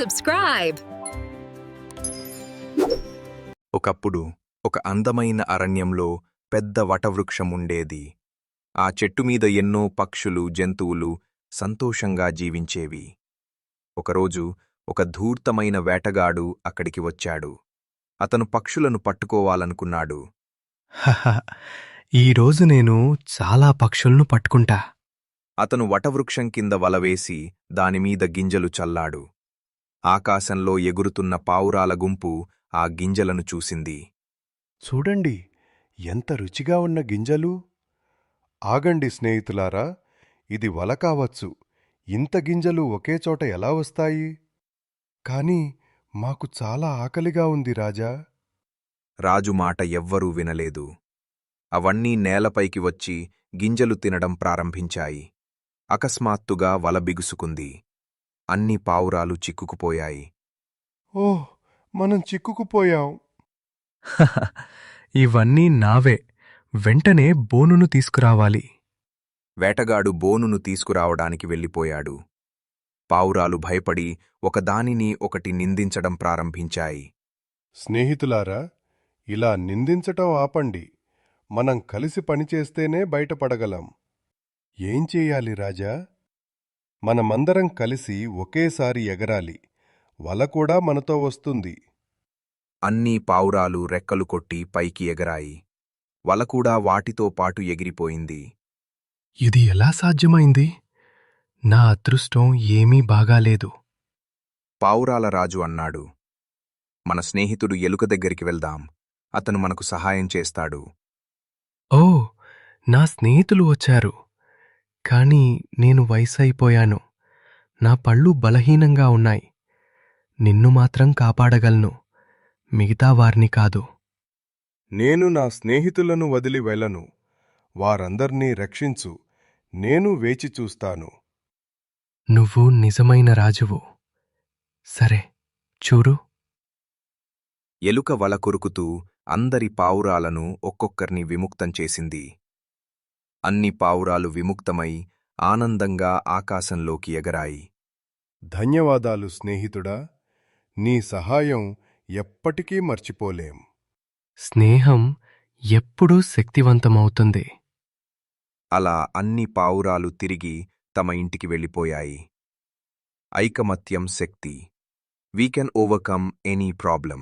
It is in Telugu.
subscribe. ఒకప్పుడు ఒక అందమైన అరణ్యంలో పెద్ద వటవృక్షముండేది. ఆ చెట్టుమీద ఎన్నో పక్షులు, జంతువులు సంతోషంగా జీవించేవి. ఒకరోజు ఒక ధూర్తమైన వేటగాడు అక్కడికి వచ్చాడు. అతను పక్షులను పట్టుకోవాలనుకున్నాడు. హహ, ఈరోజు నేను చాలా పక్షులను పట్టుకుంటా. అతను వటవృక్షం కింద వలవేసి దానిమీద గింజలు చల్లాడు. ఆకాశంలో ఎగురుతున్న పావురాల గుంపు ఆ గింజలను చూసింది. చూడండి, ఎంత రుచిగా ఉన్న గింజలు! ఆగండి స్నేహితులారా, ఇది వల కావచ్చు. ఇంత గింజలు ఒకేచోట ఎలా వస్తాయి? కాని మాకు చాలా ఆకలిగా ఉంది రాజా. రాజు మాట ఎవ్వరూ వినలేదు. అవన్నీ నేలపైకి వచ్చి గింజలు తినడం ప్రారంభించాయి. అకస్మాత్తుగా వల బిగుసుకుంది. అన్ని పావురాలు చిక్కుకుపోయాయి. ఓహ్, మనం చిక్కుకుపోయాం. హహ, ఇవన్నీ నావే. వెంటనే బోనును తీసుకురావాలి. వేటగాడు బోనును తీసుకురావడానికి వెళ్ళిపోయాడు. పావురాలు భయపడి ఒకదానిని ఒకటి నిందించడం ప్రారంభించాయి. స్నేహితులారా, ఇలా నిందించటం ఆపండి. మనం కలిసి పనిచేస్తేనే బయటపడగలం. ఏం చెయ్యాలి రాజా? మనమందరం కలిసి ఒకేసారి ఎగరాలి. వల కూడా మనతో వస్తుంది. అన్నీ పావురాలు రెక్కలు కొట్టి పైకి ఎగరాయి. వలకూడా వాటితో పాటు ఎగిరిపోయింది. ఇది ఎలా సాధ్యమైంది? నా అదృష్టం ఏమీ బాగాలేదు. పావురాల రాజు అన్నాడు, మన స్నేహితుడు ఎలుక దగ్గరికి వెళ్దాం. అతను మనకు సహాయం చేస్తాడు. ఓ, నా స్నేహితులు వచ్చారు. కాని నేను వయసైపోయాను. నా పళ్ళు బలహీనంగా ఉన్నాయి. నిన్ను మాత్రం కాపాడగలను, మిగతా వారిని కాదు. నేను నా స్నేహితులను వదిలి వెళ్ళను. వారందర్నీ రక్షించు. నేను వేచి చూస్తాను. నువ్వు నిజమైన రాజువు. సరే, చూడు. ఎలుక వల కొరుకుతూ అందరి పావురాలను ఒక్కొక్కర్ని విముక్తం చేసింది. అన్ని పావురాలు విముక్తమై ఆనందంగా ఆకాశంలోకి ఎగరాయి. ధన్యవాదాలు స్నేహితుడా. నీ సహాయం ఎప్పటికీ మర్చిపోలేం. స్నేహం ఎప్పుడూ శక్తివంతమవుతుంది. అలా అన్ని పావురాలు తిరిగి తమ ఇంటికి వెళ్ళిపోయాయి. ఐకమత్యం శక్తి. We can overcome any problem.